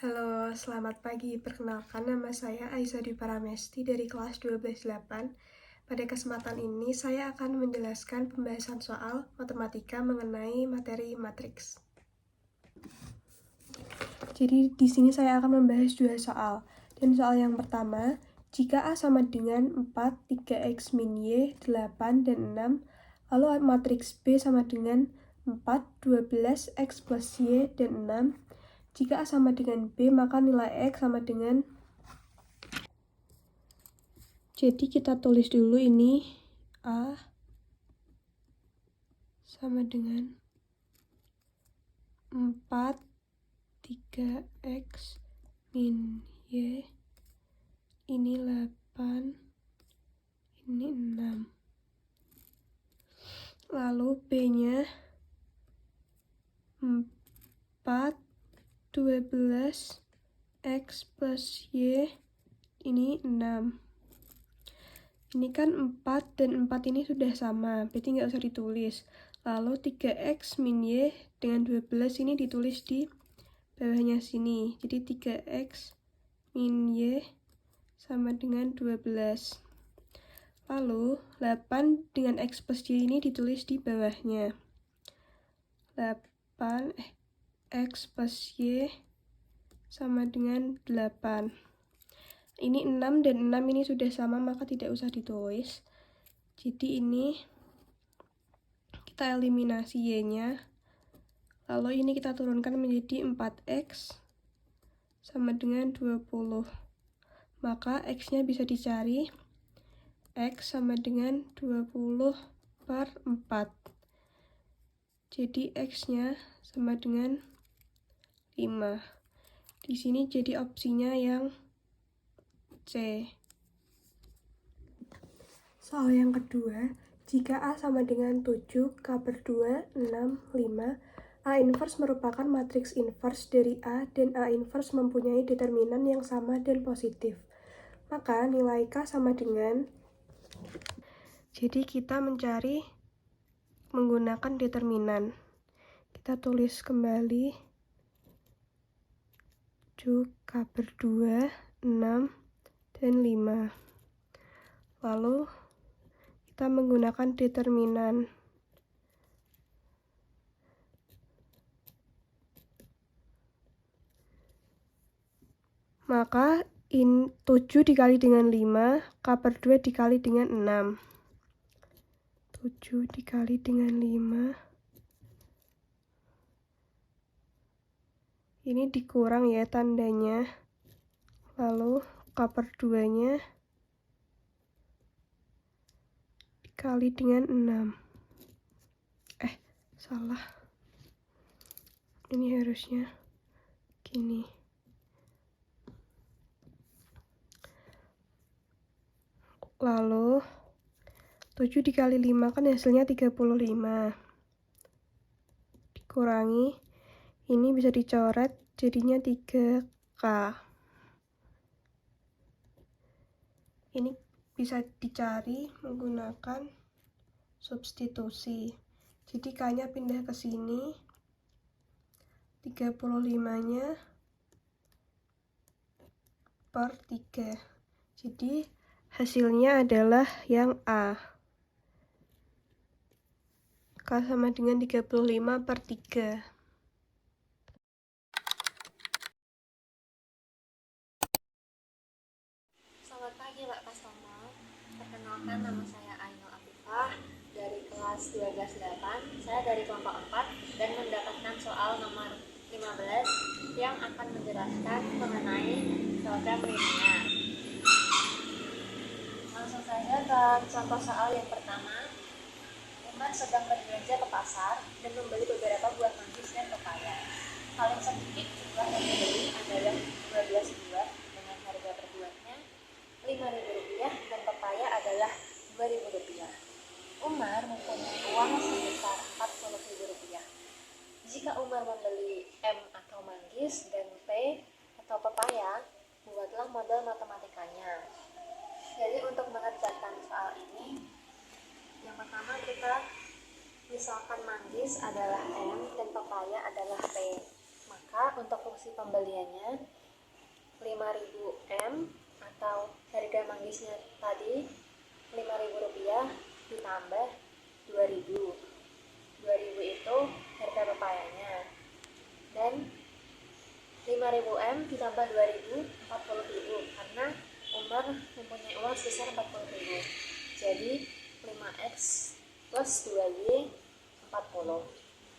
Halo, selamat pagi. Perkenalkan, nama saya Aiza Dwi Paramesti dari kelas 12-8. Pada kesempatan ini, saya akan menjelaskan pembahasan soal matematika mengenai materi matriks. Jadi, di sini saya akan membahas dua soal. Dan soal yang pertama, jika A sama dengan 4, 3X min Y, 8, dan 6, lalu matriks B sama dengan 4, 12, X plus Y, dan 6. Jika A sama dengan B, maka nilai X sama dengan... Jadi kita tulis dulu ini A sama dengan 4, 3X min Y, ini 8, ini 6. Lalu B-nya 4, 12, X plus Y, ini 6. Ini kan 4 dan 4 ini sudah sama, berarti nggak usah ditulis. Lalu 3X min Y dengan 12 ini ditulis di bawahnya sini. Jadi 3X min Y sama dengan 12. Lalu 8 dengan X plus Y ini ditulis di bawahnya. 8 X plus Y sama dengan 8. Ini 6 dan 6 ini sudah sama, maka tidak usah ditulis. Jadi ini kita eliminasi Y-nya. Lalu ini kita turunkan menjadi 4X sama dengan 20. Maka X-nya bisa dicari. X sama dengan 20 per 4. Jadi X-nya sama dengan 5. Di sini jadi opsinya yang C. Soal yang kedua, jika A sama dengan 7, K per 2, 6, 5, A inverse merupakan matriks inverse dari A dan A inverse mempunyai determinan yang sama dan positif. Maka nilai K sama dengan... Jadi kita mencari menggunakan determinan. Kita tulis kembali 7, K per 2, 6, dan 5. Lalu kita menggunakan determinan. Maka 7 dikali dengan 5, K per 2 dikali dengan 6. 7 dikali dengan 5. Ini dikurang ya tandanya. Lalu K per 2-nya dikali dengan 6. Salah. Ini harusnya gini. Lalu 7 dikali 5 kan hasilnya 35. Dikurangi, ini bisa dicoret jadinya 3K. Ini bisa dicari menggunakan substitusi. Jadi K-nya pindah ke sini. 35-nya per 3. Jadi hasilnya adalah yang A. K sama dengan 35 per 3. Selamat pagi Pak Kastomo. Perkenalkan, nama saya Ainul Afifah dari kelas 12-8. Saya dari kelompok 4 dan mendapatkan soal nomor 15 yang akan menjelaskan mengenai program linear. Langsung saja ke contoh soal yang pertama. Umar sedang berbelanja ke pasar dan membeli beberapa buah manggis dan pepaya. Paling sedikit jumlah yang dibeli adalah 12 buah dengan harga per buahnya Rp5.000 dan pepaya adalah Rp2.000. Umar mempunyai uang sebesar Rp40.000. Jika Umar membeli M atau manggis dan P atau pepaya, buatlah model matematikanya. Jadi untuk mengerjakan soal ini, yang pertama kita misalkan manggis adalah M dan pepaya adalah P. Maka Maka untuk fungsi pembeliannya 5.000 M atau harga manggisnya tadi Rp5.000 ditambah 2.000. 2.000 itu harga pepayanya. Dan 5.000 M ditambah 2.000, 40.000 karena Umar mempunyai uang sebesar 40.000. Jadi 5X plus 2Y 40.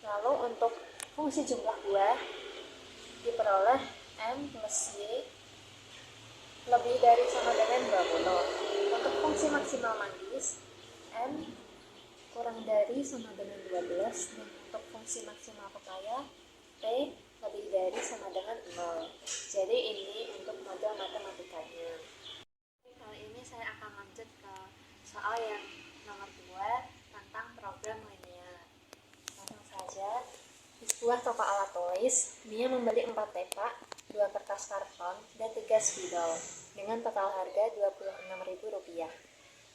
Lalu untuk fungsi jumlah buah diperoleh M plus Y lebih dari sama dengan 20. Untuk fungsi maksimal manggis M kurang dari sama dengan 12, dan untuk fungsi maksimal pepaya P lebih dari sama dengan 0. Jadi ini untuk model matematikanya. Kali ini saya akan lanjut ke soal yang nomor 2 tentang program linear. Langsung saja, di sebuah toko alat tulis, dia membeli 4 tepak, 2 kertas karton, dan 3 spidol dengan total harga Rp26.000.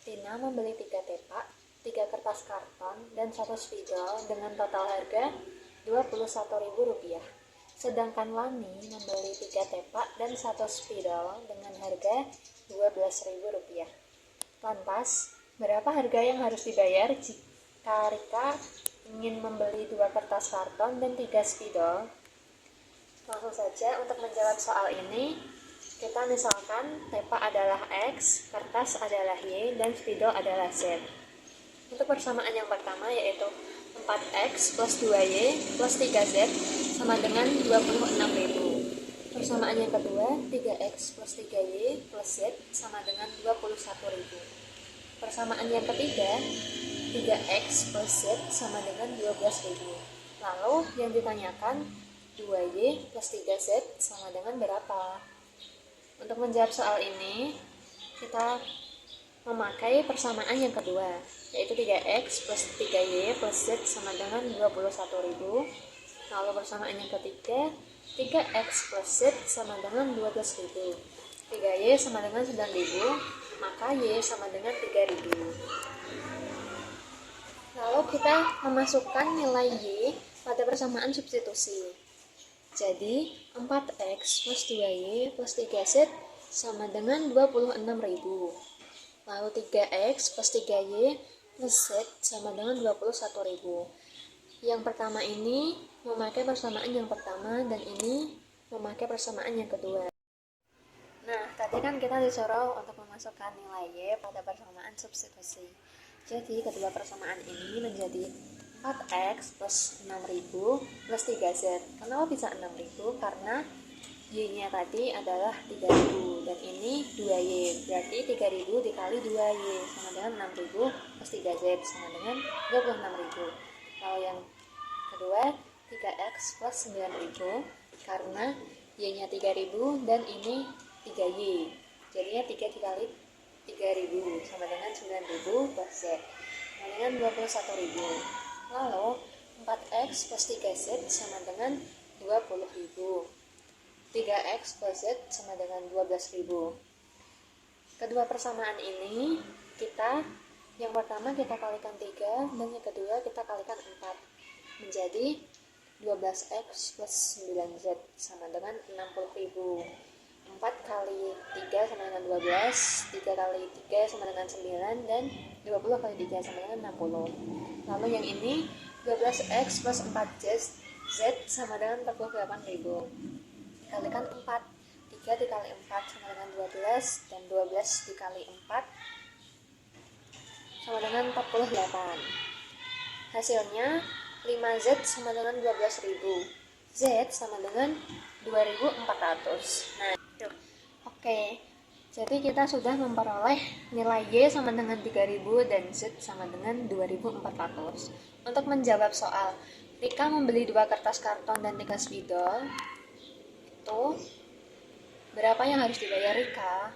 Tina membeli 3 tepak, 3 kertas karton, dan 1 spidol dengan total harga Rp21.000. Sedangkan Lani membeli 3 tepak dan 1 spidol dengan harga Rp12.000. Lantas, berapa harga yang harus dibayar jika Rika ingin membeli 2 kertas karton dan 3 spidol? Langsung saja untuk menjawab soal ini, kita misalkan tepak adalah X, kertas adalah Y, dan spidol adalah Z. Untuk persamaan yang pertama yaitu 4X plus 2Y plus 3Z sama dengan 26.000. Persamaan yang kedua 3X plus 3Y plus Z sama dengan 21.000. Persamaan yang ketiga 3X plus Z sama dengan 12.000. Lalu yang ditanyakan 2Y plus 3Z sama dengan berapa? Untuk menjawab soal ini kita memakai persamaan yang kedua, yaitu 3X plus 3Y plus Z sama dengan 21.000. Lalu persamaan yang ketiga, 3X plus Z sama dengan 12.000. 3Y sama dengan 9.000, maka Y sama dengan 3.000. Lalu kita memasukkan nilai Y pada persamaan substitusi. Jadi, 4X plus 2Y plus 3Z sama dengan 26.000. Lalu 3X plus 3Y plus Z sama dengan 21.000. Yang pertama ini memakai persamaan yang pertama dan ini memakai persamaan yang kedua. Nah, tadi kan kita disuruh untuk memasukkan nilai Y pada persamaan substitusi. Jadi, kedua persamaan ini menjadi 4X plus 6.000 plus 3Z. Kenapa bisa 6.000? Karena Y-nya tadi adalah 3.000 dan ini 2Y, berarti 3.000 dikali 2Y sama dengan 6.000 plus 3Z sama dengan 26.000. Lalu yang kedua 3X plus 9.000 karena Y-nya 3.000 dan ini 3Y, jadinya 3 dikali 3.000 sama dengan 9.000 plus Z sama dengan 21.000. Lalu 4X plus 3Z sama dengan 20.000. 3X plus Z sama dengan 12.000. Kedua persamaan ini yang pertama kita kalikan 3 dan yang kedua kita kalikan 4 menjadi 12X plus 9Z sama dengan 60.000. 4 kali 3 sama dengan 12, 3 kali 3 sama dengan 9, dan 20 kali 3 sama dengan 60. Lalu yang ini 12X plus 4Z sama dengan 48.000. Dikalikan 4, 3 dikali 4 sama dengan 12, dan 12 dikali 4 sama dengan 48. Hasilnya 5Z sama dengan 12.000, Z sama dengan 2.400. Nah, oke, jadi kita sudah memperoleh nilai Y sama dengan 3.000 dan Z sama dengan 2.400. Untuk menjawab soal Rika membeli 2 kertas karton dan 3 spidol, itu berapa yang harus dibayar Rika?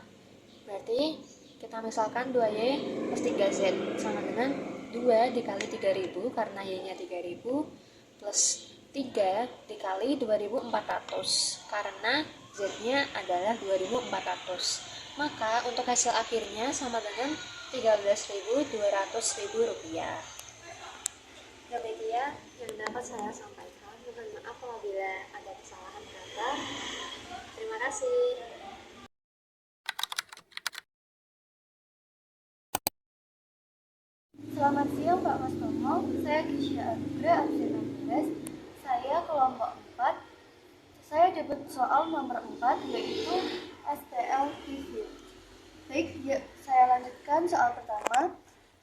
Berarti kita misalkan 2Y plus 3Z sama dengan 2 dikali 3.000 karena Y-nya 3.000 plus 3 dikali 2.400 karena Z-nya adalah 2.400. Maka untuk hasil akhirnya sama dengan Rp13.200. Demikian yang dapat saya sampaikan. Mohon maaf apabila ada kesalahan kata. Terima kasih. Selamat siang Pak Mas Tomo, saya Gisya Anugrah absen 16. Saya kelompok 4. Saya dapat soal nomor 4 yaitu STL TV. Baik, ya, saya lanjutkan soal pertama.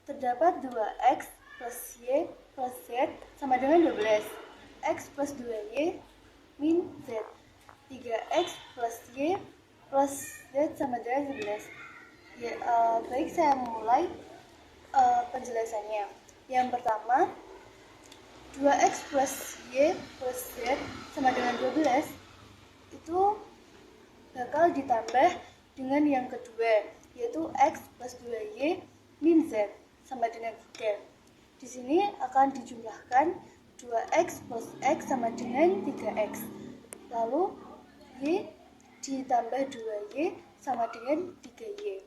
Terdapat 2x plus y plus z sama dengan 12. X plus 2y min z. 3x plus y plus z sama dengan 11. Ya, baik, saya mulai penjelasannya. Yang pertama, 2x plus y plus z sama dengan 12 itu bakal ditambah dengan yang kedua, yaitu x plus 2y min z sama dengan 3. Di sini akan dijumlahkan 2x plus x sama dengan 3x. Lalu y ditambah 2y sama dengan 3y.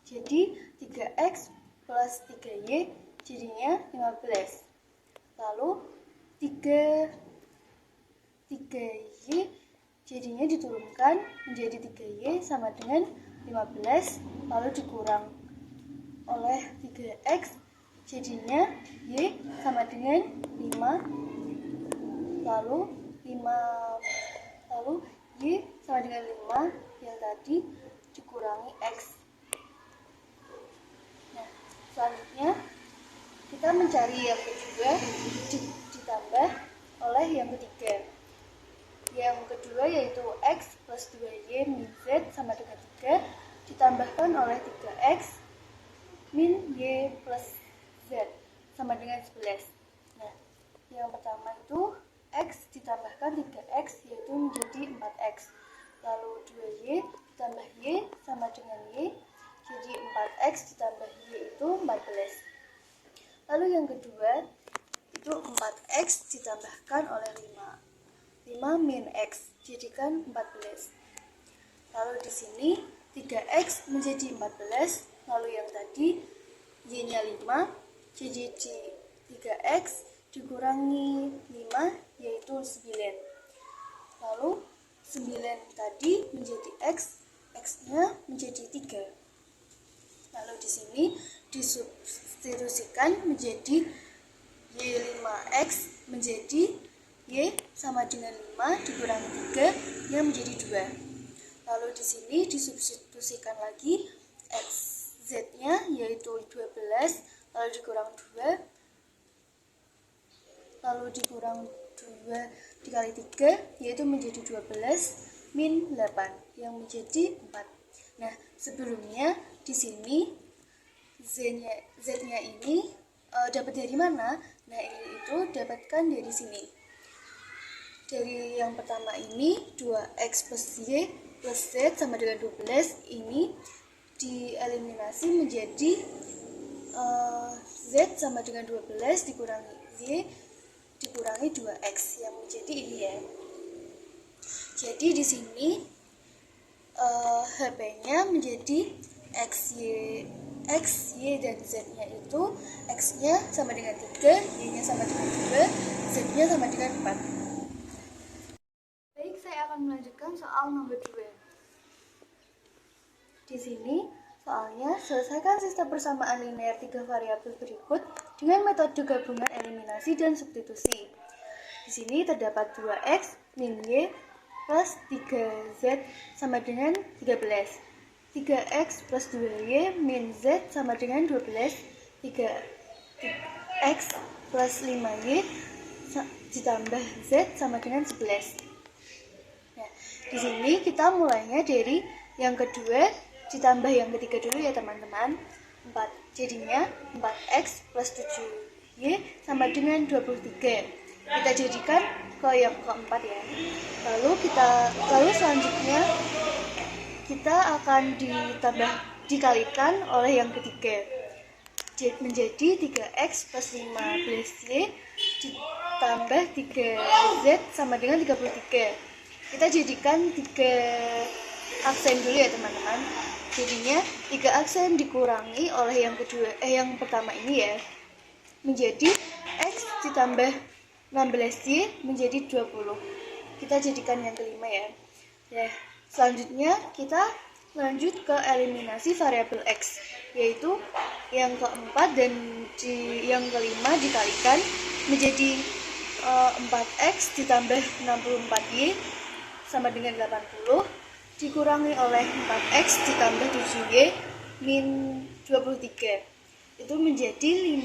Jadi 3x plus 3y jadinya 15. Lalu 3y jadinya diturunkan menjadi 3y sama dengan 15, lalu dikurang oleh 3x jadinya y sama dengan 5, lalu y sama dengan 5 yang tadi dikurangi x. Nah, selanjutnya kita mencari yang kedua ditambah oleh yang ketiga. Yang kedua yaitu x plus 2y min z sama dengan 3 ditambahkan oleh 3x min y plus z sama dengan 11. Nah, yang pertama itu x ditambahkan 3x yaitu menjadi 4x. Lalu 2y ditambah y sama dengan y, jadi 4x ditambah y itu 14. Lalu yang kedua itu 4x ditambahkan oleh 5 min x, jadikan 14. Lalu di sini 3x menjadi 14, lalu yang tadi y-nya 5, jadi di 3x dikurangi 5 yaitu 9. Lalu 9 tadi menjadi x, x-nya menjadi 3. Lalu di sini disubstitusikan menjadi y5x menjadi y sama dengan 5 dikurangi 3 yang menjadi 2. Lalu di sini disubstitusikan lagi x z-nya yaitu 12, lalu dikurang 2, lalu dikurang 2 dikali 3 yaitu menjadi 12 min 8 yang menjadi 4. Nah, sebelumnya di sini z-nya ini dapat dari mana? Nah, itu dapatkan dari sini. Dari yang pertama ini 2x plus y plus z sama dengan 12 ini dieliminasi menjadi z sama dengan 12 dikurangi y dikurangi 2x yang menjadi ini ya. Jadi di sini HP-nya menjadi x, y dan z-nya itu x-nya sama dengan 3, y-nya sama dengan 2, z-nya sama dengan 4. Baik, saya akan melanjutkan soal nomor 2. Di sini soalnya selesaikan sistem persamaan linear 3 variabel berikut dengan metode gabungan eliminasi dan substitusi. Di sini terdapat 2x min y plus 3z sama dengan 13. 3x plus 2y min z sama dengan 12. 3x plus 5y ditambah z sama dengan 11. Nah, di sini kita mulainya dari yang kedua ditambah yang ketiga dulu ya teman-teman. 4. Jadinya 4x plus 7y sama dengan 23. Kita jadikan ke yang keempat ya. Lalu selanjutnya kita akan dikalikan oleh yang ketiga. Menjadi 3x plus 15y ditambah 3z sama dengan 33. Kita jadikan 3 aksen dulu ya teman-teman. Jadinya 3 aksen dikurangi oleh yang pertama ini ya, menjadi x ditambah 16Y menjadi 20. Kita jadikan yang kelima ya. Nah, selanjutnya kita lanjut ke eliminasi variabel X, yaitu yang keempat dan yang kelima dikalikan menjadi 4X ditambah 64Y sama dengan 80 dikurangi oleh 4X ditambah 7Y min 23. Itu menjadi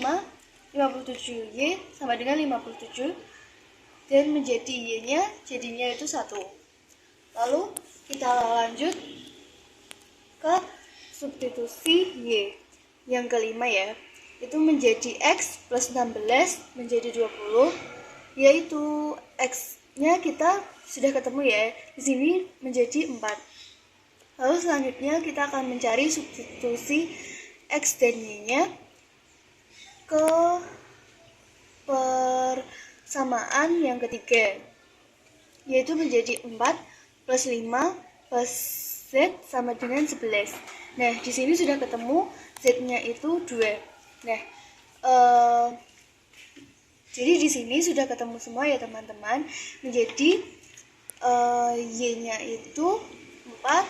57Y sama dengan 57 dan menjadi Y-nya jadinya itu 1. Lalu kita lanjut ke substitusi Y yang kelima ya, itu menjadi X plus 16 menjadi 20, yaitu X-nya kita sudah ketemu ya, di sini menjadi 4. Lalu selanjutnya kita akan mencari substitusi X dan Y-nya ke persamaan yang ketiga, yaitu menjadi 4 plus 5 plus Z sama dengan 11. Nah, di sini sudah ketemu Z-nya itu 2. Nah, jadi di sini sudah ketemu semua ya teman-teman. Menjadi Y-nya itu 4,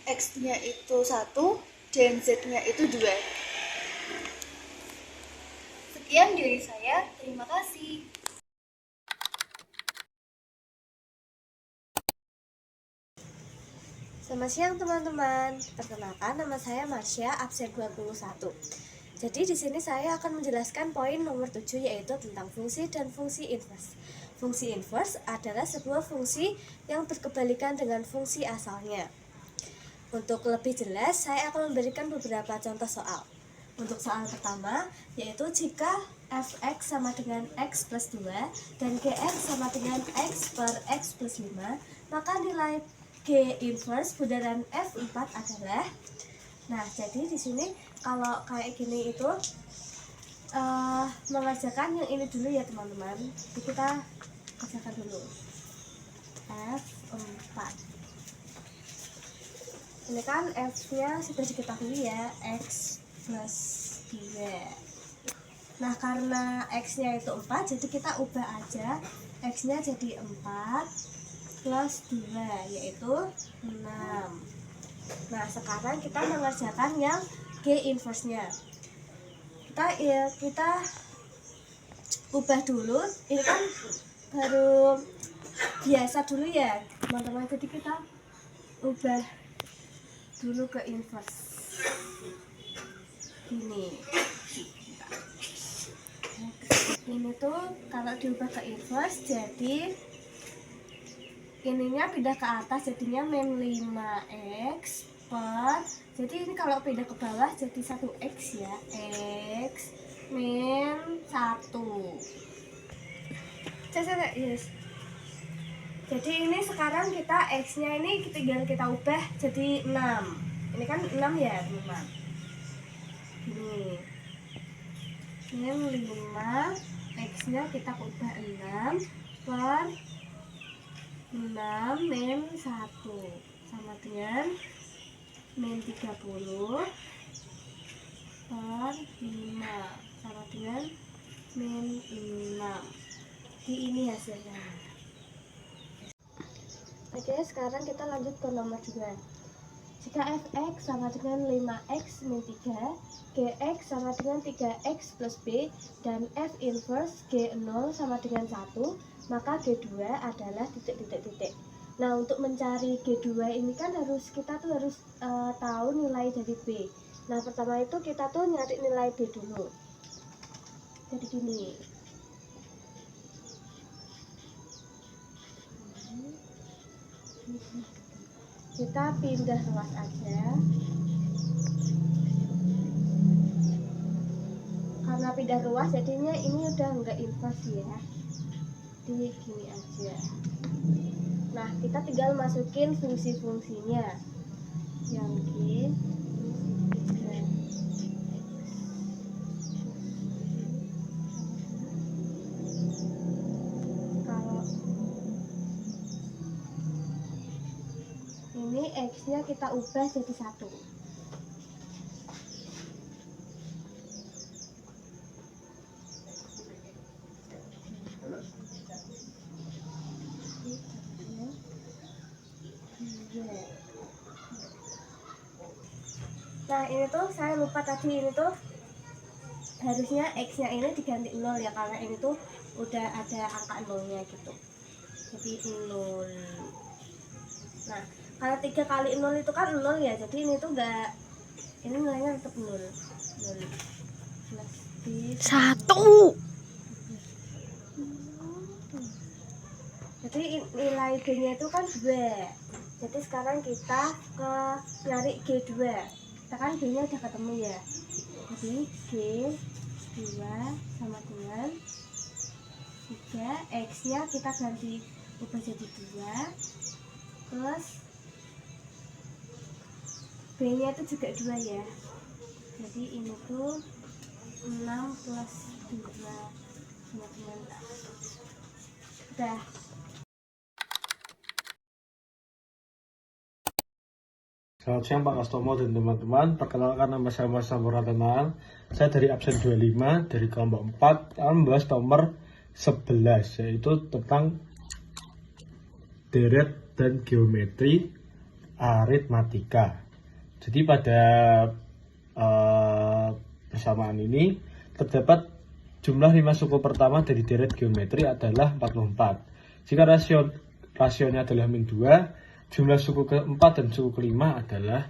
X-nya itu 1, dan Z-nya itu 2. Sekian dari saya, terima kasih. Selamat siang teman-teman. Perkenalkan, nama saya Marsha, absen 21. Jadi di sini saya akan menjelaskan poin nomor 7, yaitu tentang fungsi dan fungsi inverse. Fungsi inverse adalah sebuah fungsi yang berkebalikan dengan fungsi asalnya. Untuk lebih jelas, saya akan memberikan beberapa contoh soal. Untuk soal pertama, yaitu jika fx sama dengan x plus 2 dan gx sama dengan x per x plus 5, maka nilai G inverse bundaran F4 adalah. Nah, jadi di sini kalau kayak gini itu mengerjakan yang ini dulu ya teman-teman. Jadi kita kerjakan dulu. F4. Ini kan F-nya sudah diketahui ya, x plus 2. Nah, karena X-nya itu 4, jadi kita ubah aja X-nya jadi 4 plus 2, yaitu 6. Nah, sekarang kita mengerjakan yang G inverse-nya. Kita ubah dulu. Ini kan baru biasa dulu ya, teman-teman. Jadi kita ubah dulu ke inverse. Ini tuh kalau diubah ke inverse, jadi ininya pindah ke atas, jadinya min 5x per, jadi ini kalau pindah ke bawah jadi 1x ya, x min 1. Yes. Jadi ini sekarang kita x-nya ini tinggal kita ubah jadi 6. Ini kan 6 ya teman-teman. Ini min 5, x-nya kita ubah 6 per 6 min 1 sama dengan min 30 per 5 sama dengan min 6. Di ini hasilnya. Oke, sekarang kita lanjut ke nomor 2. Jika fx sama dengan 5x min 3, gx sama dengan 3x plus b, dan f inverse g0 sama dengan 1, maka G2 adalah titik-titik-titik. Nah, untuk mencari G2 ini kan kita harus tahu nilai dari B. Nah, pertama itu kita tuh nyari nilai B dulu. Jadi gini. Kita pindah ruas aja. Karena pindah ruas jadinya ini udah enggak inverse ya. Gini aja. Nah, kita tinggal masukin fungsi-fungsinya yang G kalau ini X nya kita ubah jadi 1. Nah ini tuh saya lupa tadi, ini tuh harusnya X nya ini diganti 0 ya, karena ini tuh udah ada angka 0 nya gitu, jadi 0. Nah karena 3 kali 0 itu kan 0 ya, jadi ini tuh enggak, ini nilainya tetap 0. 0 plus B 1. jadi nilai B nya itu kan 2. Jadi sekarang kita ke nyari G2. Kita kan B nya udah ketemu ya, jadi G2 sama dengan 3, X nya kita ganti ubah jadi 2, plus B nya itu juga 2 ya, jadi ini tuh 6 plus 2 sama dengan udah. Selamat siang Pak Kastomo dan teman-teman. Perkenalkan, nama saya Mas Samuratanal. Saya dari absen 25 dari kelompok 4 membahas nomor 11, yaitu tentang deret dan geometri aritmatika. Jadi pada persamaan ini terdapat jumlah 5 suku pertama dari deret geometri adalah 44. Jika rasionya adalah min 2, jumlah suku keempat dan suku kelima adalah,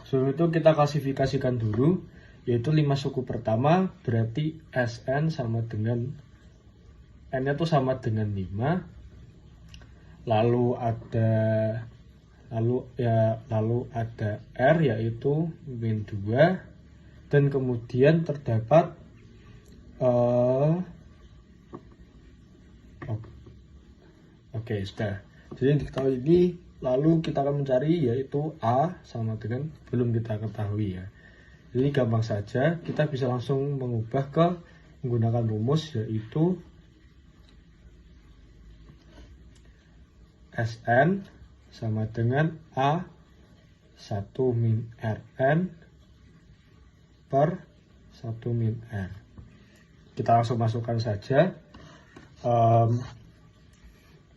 sebelum itu kita klasifikasikan dulu, yaitu 5 suku pertama berarti Sn sama dengan N nya itu sama dengan 5, lalu ada R yaitu min 2, dan kemudian terdapat oke, sudah. Jadi yang diketahui ini, lalu kita akan mencari yaitu A sama dengan, belum kita ketahui ya. Jadi gampang saja, kita bisa langsung mengubah ke menggunakan rumus, yaitu Sn sama dengan A 1 min Rn per 1 min R. Kita langsung masukkan saja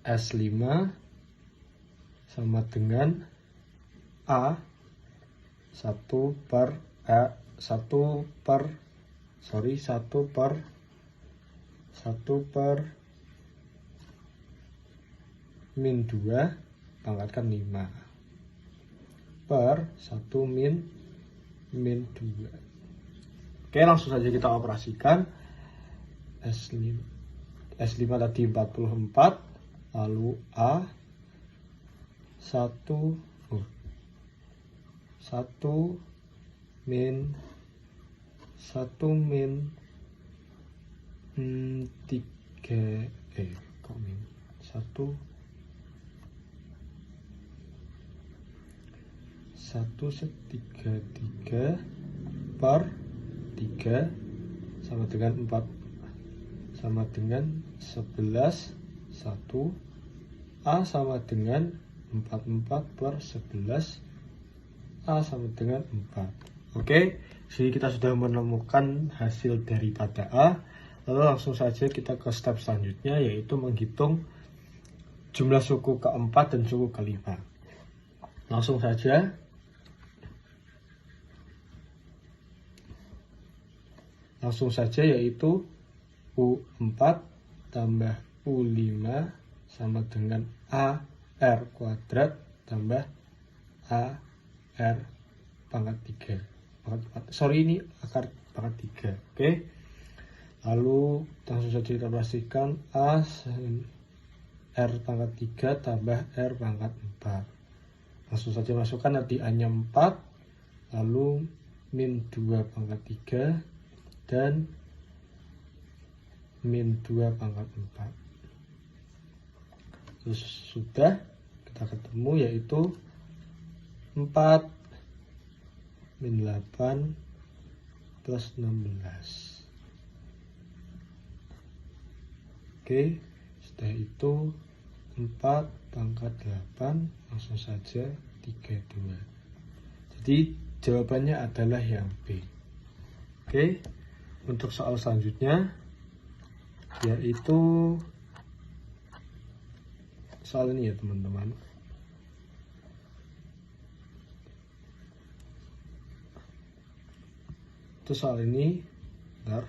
S5 sama dengan A 1 per min 2 pangkatkan 5 per 1 min 2. Oke, langsung saja kita operasikan. S5 tadi 44, lalu A 1 min 3 kok min 1/3 per 3 sama dengan 4 sama dengan 11. 1 A sama dengan 44 per 11, A sama dengan 4. Oke, jadi kita sudah menemukan hasil daripada A. Lalu langsung saja kita ke step selanjutnya, yaitu menghitung jumlah suku keempat dan suku kelima. Langsung saja. Yaitu U4 tambah U5 sama dengan AR kuadrat tambah AR pangkat 3. Ini akar pangkat 3. Oke. Lalu langsung saja kita pastikan A R pangkat 3 tambah R pangkat 4. Langsung saja masukkan, nanti A-nya 4, lalu min 2 pangkat 3 dan min 2 pangkat 4. Terus sudah kita ketemu, yaitu 4 min 8 plus 16. Oke, setelah itu 4 pangkat 8, langsung saja 32. Jadi jawabannya adalah yang B. Oke, untuk soal selanjutnya, yaitu soal ini ya teman-teman. Untuk soal ini, bentar.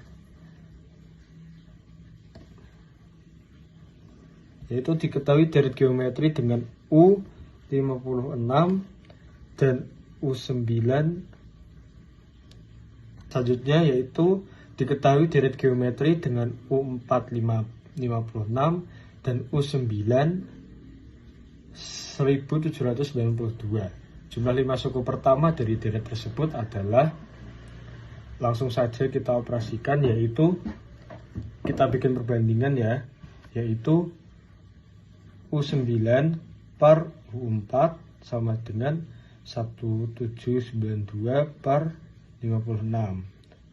Yaitu diketahui deret geometri dengan U56 dan U9. Selanjutnya yaitu diketahui deret geometri dengan U456 dan U9 1792. Jumlah 5 suku pertama dari deret tersebut adalah, langsung saja kita operasikan, yaitu kita bikin perbandingan ya, yaitu U9 per U4 sama dengan 1792 per 56.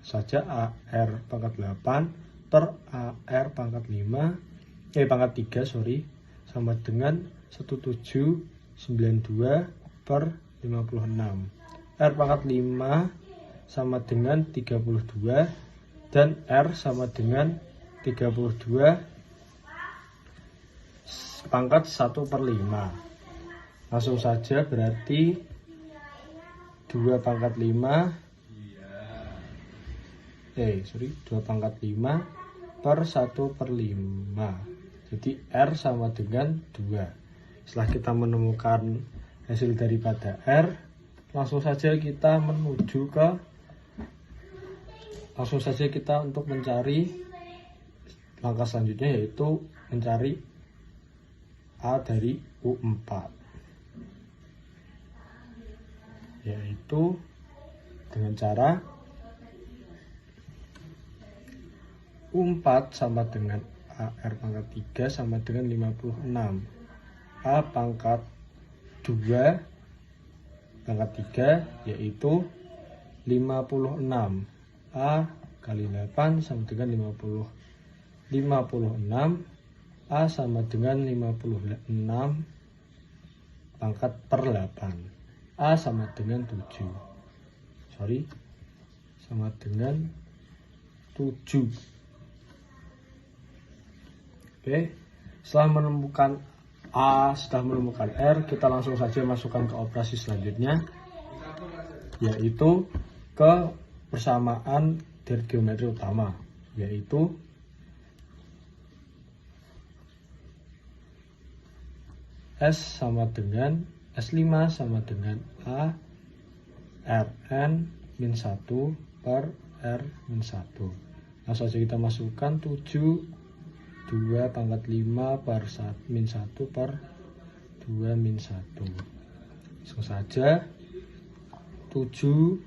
Saja AR pangkat 8 per AR pangkat 3 sama dengan 1792 per 56. R pangkat 5 sama dengan 32 dan R sama dengan 32 pangkat 1/5. Langsung saja, berarti 2 pangkat 5 2 pangkat 5 per 1/5. Jadi R sama dengan 2. Setelah kita menemukan hasil daripada R, langsung saja kita untuk mencari langkah selanjutnya, yaitu mencari A dari U4, yaitu dengan cara U4 sama dengan AR pangkat 3 sama dengan 56. A pangkat 2 pangkat 3 yaitu 56. A kali 8 sama dengan 50. 56. A sama dengan 56 pangkat per 8. A sama dengan 7. Sama dengan 7. Oke, setelah menemukan A, setelah menemukan R, kita langsung saja masukkan ke operasi selanjutnya, yaitu ke persamaan deret geometri utama, yaitu S sama dengan S5 sama dengan A Rn min 1 per R min 1. Langsung saja kita masukkan 7 2 pangkat 5 per min 1 per 2 min 1. Langsung saja 7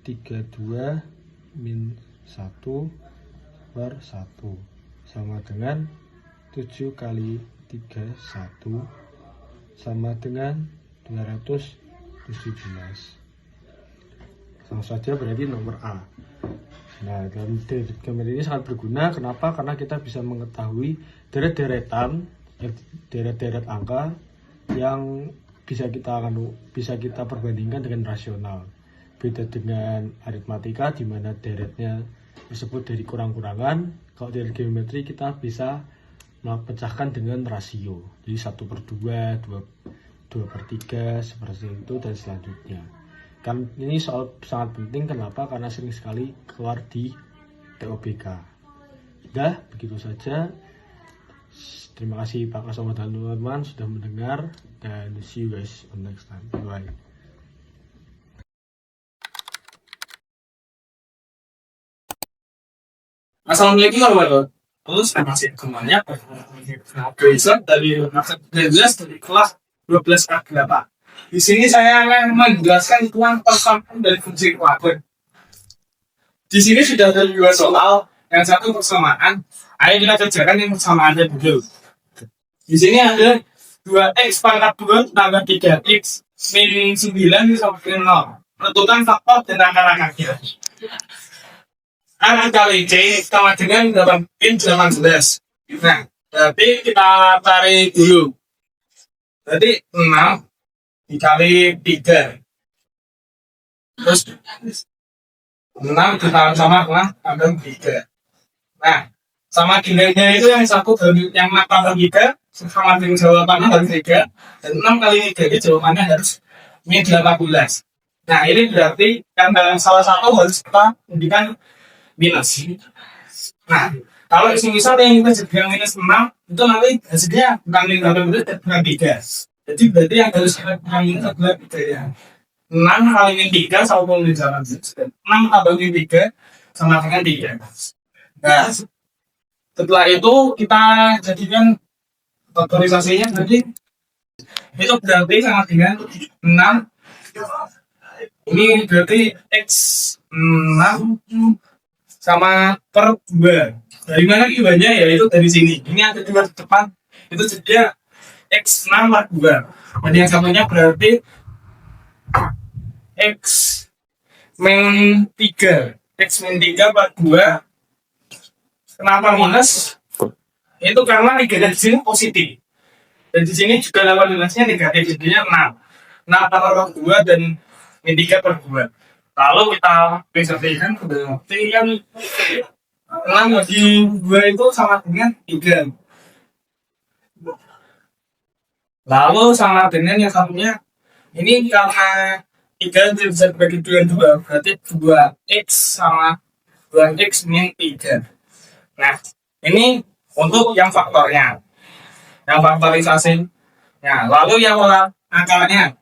32 min 1 per 1 sama dengan 7 kali 3 1 sama dengan 217. Langsung saja berarti nomor A. Nah, dalam deret geometri ini sangat berguna. Kenapa? Karena kita bisa mengetahui deret-deretan, deret-deret angka yang bisa kita perbandingkan dengan rasional. Beda dengan aritmatika di mana deretnya disebut dari kurang-kurangan. Kalau deret geometri kita bisa mempecahkan dengan rasio. Jadi 1/2, 2/3 seperti itu dan selanjutnya. Kan ini soal sangat penting. Kenapa? Karena sering sekali keluar di TOBK. Udah, begitu saja. Terima kasih Pak Kasoma dan teman-teman sudah mendengar, dan see you guys on next time. Bye. Assalamualaikum warahmatullahi wabarakatuh. Saya masih kembali dari dari kelas 12A8. Di sini saya akan menjelaskan hitungan persamaan dari fungsi kuadrat. Di sini sudah ada 2 soal, yang satu persamaan. Ayo kita kerjakan yang persamaannya dulu. Di sini ada 2x pangkat 2 tambah 3x min 9 sama dengan 0. Tentukan faktor dan angka-angkanya. A kali C sama dengan 18. Nah, berarti kita cari dulu. Berarti 6 dikali 3. Terus 6 ditambah sama tambah 3. Nah, sama nilainya itu yang satu dari yang tambah 3 sama dengan jawabannya harus 3. Dan 6 kali 3 itu jawabannya harus min 18. Nah, ini berarti yang dalam salah satu harus kita jadikan minus. Nah, kalau misalnya yang kita jadikan minus 6, itu nanti hasilnya bukan minus 8, bukan 3. Jadi berarti yang harus kita jadikan minus adalah 3 ya. 6 kali min 3 sama dengan 8. 6 tambah min 3 sama dengan 3. Nah, setelah itu kita jadikan faktorisasinya, jadi itu berarti sama dengan 6. Ini berarti X 6 sama per 2. Dari mana ibaratnya ya, itu dari sini. Ini ada di depan, itu jadi X 6 per 2. Jadi yang satunya berarti X min 3. X min 3 per 2. Kenapa minus? Itu karena negasinya di sini positif. Dan di sini juga lawan minusnya negatif, jadinya 6. 6 per 2 dan min 3 per 2. Lalu kita berdasarkan berarti kan 6 bagi 2 itu sama dengan 3. Lalu sama dengan yang satunya, ini karena 3 bisa dibagi 2, berarti 2x sama 2x min 3. Nah, ini untuk yang faktornya, yang faktorisasi. Nah, lalu yang akalnya.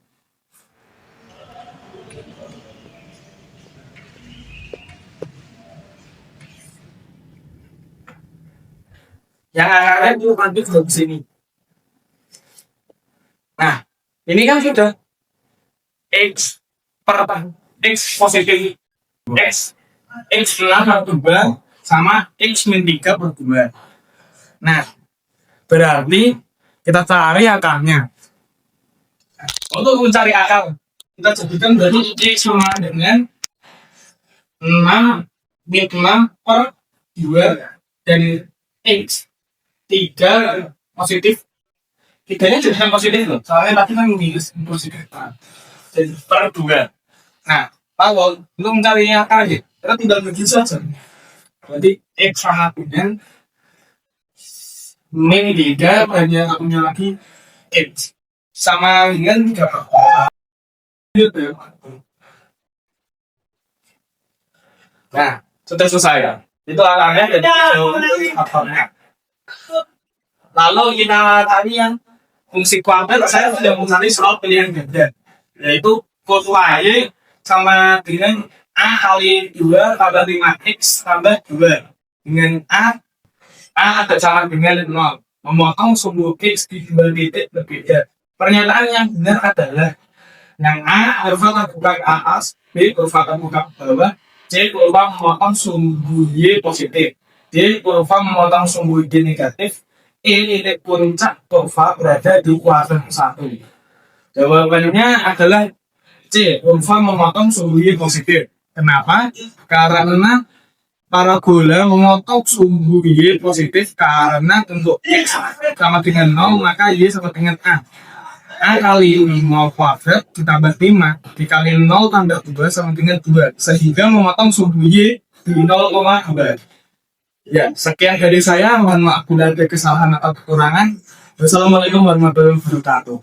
Yang akalnya itu lanjut ke sini. Nah, ini kan sudah X per X positif X 6 per 2 sama X min 3 per 2. Nah, berarti kita cari akalnya. Untuk mencari akal, kita jadikan berarti X sama dengan 6 min 6 per 2 dan X 3 positif. 3-nya jadi positif loh, soalnya tadi kan minus positif. Jadi per 2. Nah, kalau belum mencari akal aja, kita tinggal begitu saja. Berarti X sama dengan min 3 banyak punya lagi X sama dengan 3 per 2. Nah, sudah selesai ya. Itu akalnya jadi akalnya. Lalu kita tadi yang fungsi kuadrat, saya sudah mencari soal pilihan ganda, yaitu kuadrat Y sama dengan A kali 2 tambah 5x tambah 2 dengan A ada sama dengan 0, memotong sumbu X di 2 titik berbeda. Pernyataan yang benar adalah yang A kurva terbuka ke atas, B kurva terbuka ke bawah, C kurva memotong sumbu Y positif, D kurva memotong sumbu Y negatif, E titik puncak kurva berada di kuadrat 1. Jawabannya adalah C, kurva memotong sumbu Y positif. Kenapa? Karena parabola memotong sumbu Y positif karena untuk X sama dengan 0, maka Y sama dengan A. A kali 0 kuadrat ditambah 5 dikali 0 tambah 2 sama dengan 2, sehingga memotong sumbu Y di 0,2. Ya, sekian dari saya. Mohon maaf bila ada kesalahan atau kekurangan. Wassalamualaikum warahmatullahi wabarakatuh.